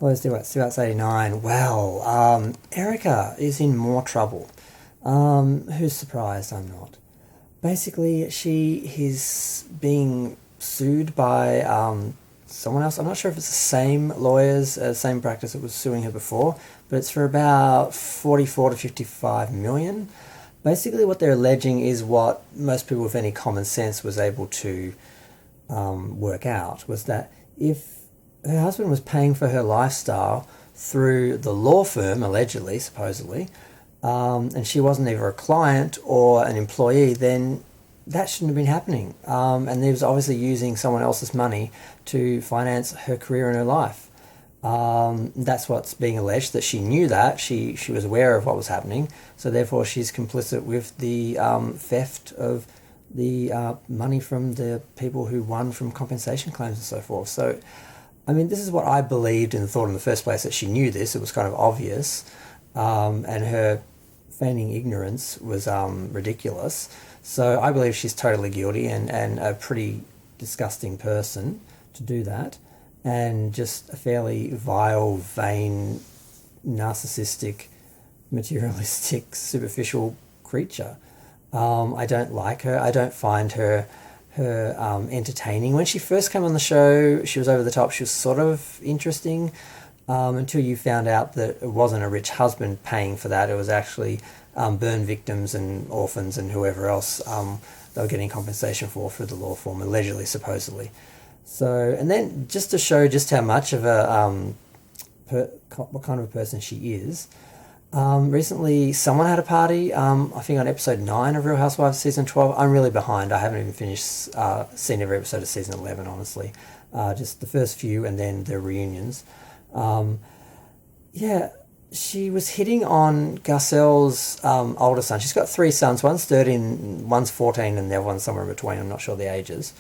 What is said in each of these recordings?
Hello, Stuart's 89. Well, Erika is in more trouble. Who's surprised? I'm not. Basically, she is being sued by someone else. I'm not sure if it's the same lawyers, same practice that was suing her before, but it's for about 44 to 55 million. Basically, what they're alleging is what most people with any common sense was able to work out was that if her husband was paying for her lifestyle through the law firm, allegedly, supposedly, and she wasn't either a client or an employee, then that shouldn't have been happening. And he was obviously using someone else's money to finance her career and her life. That's what's being alleged, that she knew that. She was aware of what was happening. So therefore she's complicit with the theft of the money from the people who won from compensation claims and so forth. So, I mean, this is what I believed and thought in the first place, that she knew this. It was kind of obvious. And her feigning ignorance was ridiculous. So I believe she's totally guilty and a pretty disgusting person to do that. And just a fairly vile, vain, narcissistic, materialistic, superficial creature. I don't like her. I don't find her entertaining. When she first came on the show, she was over the top. She was sort of interesting until you found out that it wasn't a rich husband paying for that. It was actually burn victims and orphans and whoever else they were getting compensation for through the law firm, allegedly, supposedly. So, and then just to show just how much of a what kind of a person she is. Recently, someone had a party, I think on episode 9 of Real Housewives season 12. I'm really behind. I haven't even finished seen every episode of season 11, honestly. Just the first few and then the reunions. Yeah, she was hitting on Garcelle's older son. She's got 3 sons. One's 13, one's 14, and the other one's somewhere in between. I'm not sure the ages.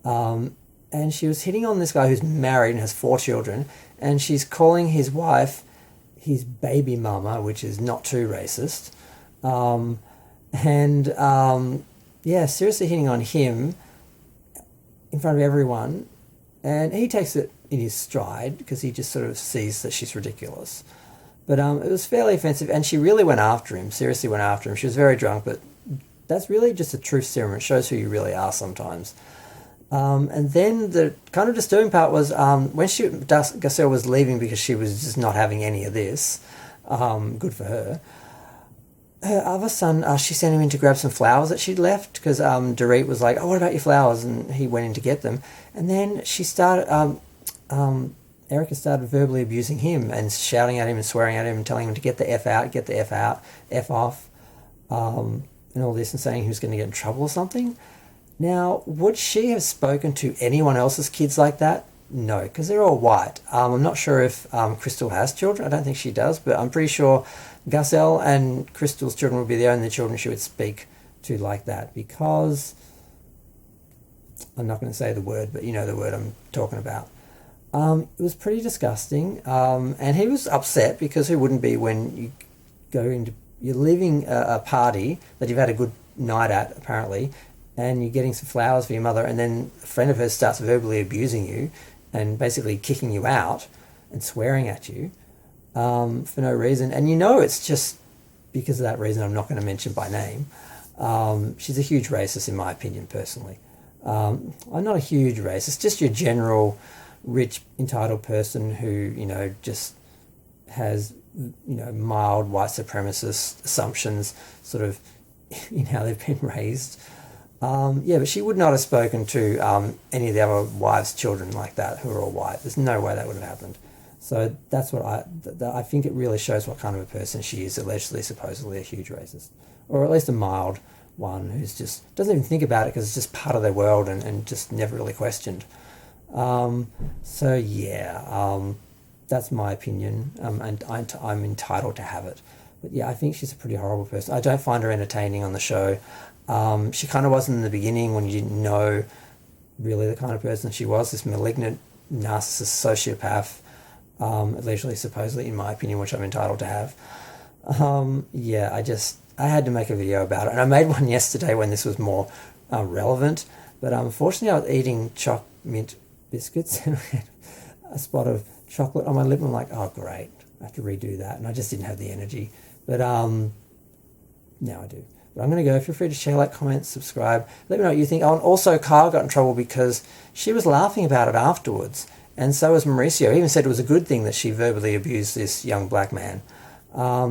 And she was hitting on this guy who's married and has 4 children, and she's calling his wife his baby mama, which is not too racist. Yeah, seriously hitting on him in front of everyone. And he takes it in his stride because he just sort of sees that she's ridiculous. But it was fairly offensive, and she really went after him, seriously went after him. She was very drunk, but that's really just a truth serum. It shows who you really are sometimes. And then the kind of disturbing part was when Garcelle was leaving because she was just not having any of this. Good for her. Her other son, she sent him in to grab some flowers that she'd left because Dorit was like, "Oh, what about your flowers?" And he went in to get them. And then she started, Erika started verbally abusing him and shouting at him and swearing at him and telling him to get the F out, get the F out, F off, and all this, and saying he was going to get in trouble or something. Now, would she have spoken to anyone else's kids like that? No, because they're all white. I'm not sure if Crystal has children. I don't think she does, but I'm pretty sure Garcelle and Crystal's children would be the only children she would speak to like that, because I'm not going to say the word, but you know the word I'm talking about. It was pretty disgusting, and he was upset because who wouldn't be when you go into, you're leaving a party that you've had a good night at, apparently, and you're getting some flowers for your mother, and then a friend of hers starts verbally abusing you and basically kicking you out and swearing at you for no reason. And you know it's just because of that reason I'm not going to mention by name. She's a huge racist in my opinion, personally. I'm not a huge racist, just your general rich, entitled person who, you know, just has, you know, mild white supremacist assumptions sort of in how they've been raised. But she would not have spoken to any of the other wives' children like that who are all white. There's no way that would have happened. So that's what I think it really shows what kind of a person she is, allegedly, supposedly a huge racist. Or at least a mild one who's just doesn't even think about it because it's just part of their world and just never really questioned. That's my opinion, and I'm entitled to have it. But yeah, I think she's a pretty horrible person. I don't find her entertaining on the show. She kind of wasn't in the beginning when you didn't know really the kind of person she was, this malignant narcissist sociopath, allegedly, supposedly, in my opinion, which I'm entitled to have. I had to make a video about it, and I made one yesterday when this was more relevant, but unfortunately I was eating choc mint biscuits and I had a spot of chocolate on my lip. I'm like, oh great, I have to redo that, and I just didn't have the energy. But now I do. But I'm going to go. Feel free to share, like, comment, subscribe. Let me know what you think. Oh, and also Kyle got in trouble because she was laughing about it afterwards, and so was Mauricio. He even said it was a good thing that she verbally abused this young black man.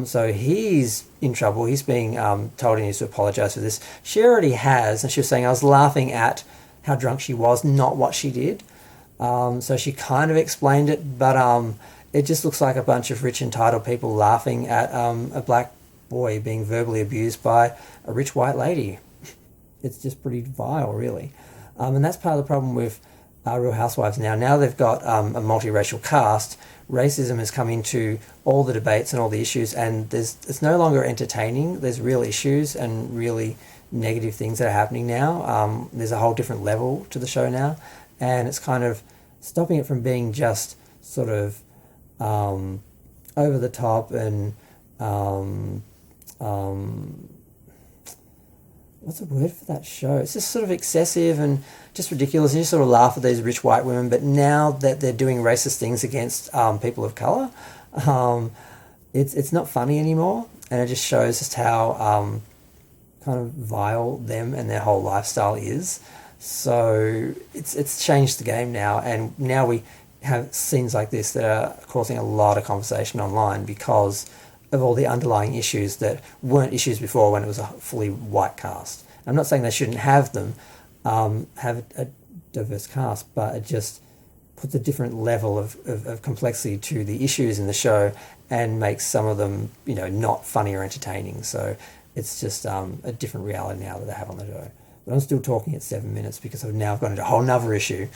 So he's in trouble. He's being told he needs to apologise for this. She already has, and she was saying, I was laughing at how drunk she was, not what she did. So she kind of explained it, but it just looks like a bunch of rich, entitled people laughing at a black boy being verbally abused by a rich white lady. It's just pretty vile, really. And that's part of the problem with Real Housewives now. Now they've got a multiracial cast. Racism has come into all the debates and all the issues, and it's no longer entertaining. There's real issues and really negative things that are happening now. There's a whole different level to the show now, and it's kind of stopping it from being just sort of over the top and what's the word for that show? It's just sort of excessive and just ridiculous, and you sort of laugh at these rich white women. But now that they're doing racist things against people of colour, it's not funny anymore, and it just shows just how kind of vile them and their whole lifestyle is. So it's changed the game now, and now we have scenes like this that are causing a lot of conversation online because of all the underlying issues that weren't issues before when it was a fully white cast. I'm not saying they shouldn't have them, have a diverse cast, but it just puts a different level of complexity to the issues in the show and makes some of them, not funny or entertaining. So it's just a different reality now that they have on the show. But I'm still talking at 7 minutes because I've gone into a whole nother issue.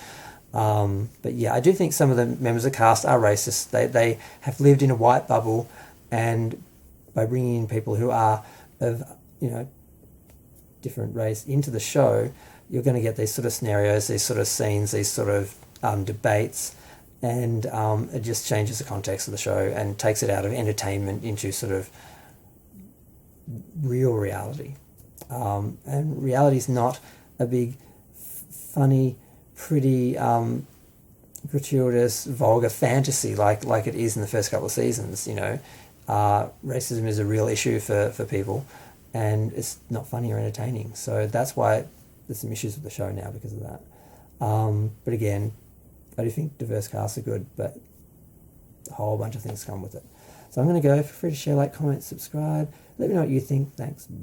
But yeah, I do think some of the members of the cast are racist. They have lived in a white bubble, and by bringing in people who are of, different race into the show, you're going to get these sort of scenarios, these sort of scenes, these sort of debates, and it just changes the context of the show and takes it out of entertainment into sort of real reality. And reality is not a big, funny, pretty, gratuitous, vulgar fantasy like it is in the first couple of seasons. Racism is a real issue for people, and it's not funny or entertaining. So that's why there's some issues with the show now because of that. But again, I do think diverse casts are good, but a whole bunch of things come with it. So I'm going to go. Feel free to share, like, comment, subscribe. Let me know what you think. Thanks. Bye.